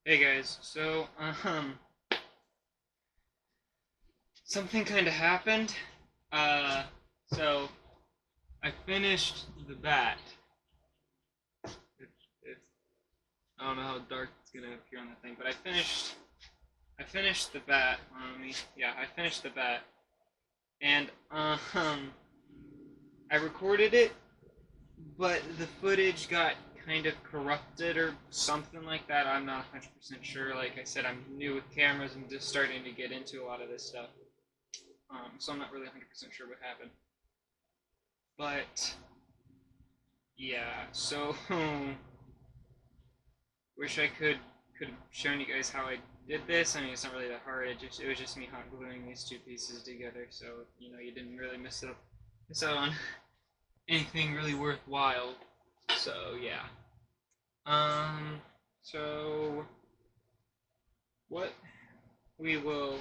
Hey guys, so something kind of happened. Uh, so I finished the bat. If I don't know how dark it's gonna appear on the thing, but I finished the bat. I finished the bat, and I recorded it, but the footage got kind of corrupted or something like that. I'm not 100% sure. Like I said, I'm new with cameras and just starting to get into a lot of this stuff. So I'm not really 100% sure what happened. But yeah, so wish I could have shown you guys how I did this. I mean, it's not really that hard. It was just me hot gluing these two pieces together, so you didn't really miss out on anything really worthwhile. So yeah. So what we will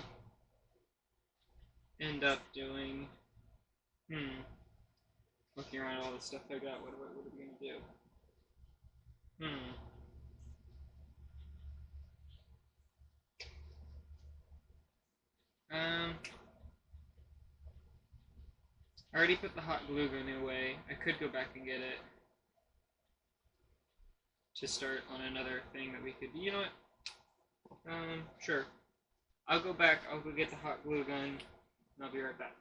end up doing. Looking around all the stuff I got. What are we gonna do? Hmm. I already put the hot glue gun away. I could go back and get it to start on another thing that we could. You know what? Sure. I'll go back. I'll go get the hot glue gun, and I'll be right back.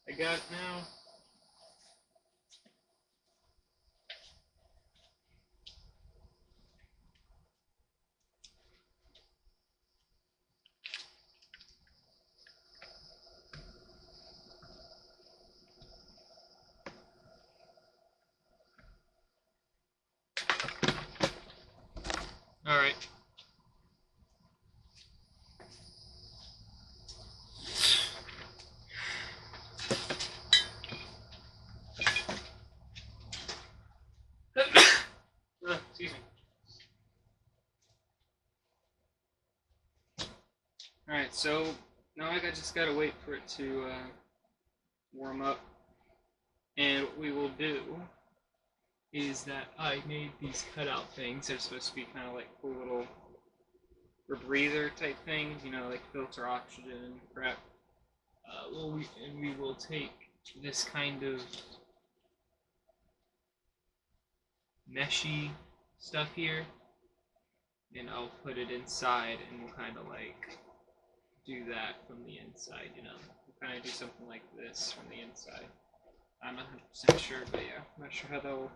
I got it now. All right. Excuse me. All right. So now just gotta wait for it to warm up, and what we will do is that I made these cutout things. They're supposed to be kind of like cool little rebreather type things, like filter oxygen and crap. We will take this kind of meshy stuff here, and I'll put it inside, and we'll kind of like do that from the inside. We'll kind of do something like this from the inside. I'm not 100% sure, but yeah, I'm not sure how that will.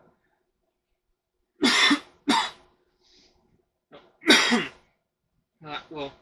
Well.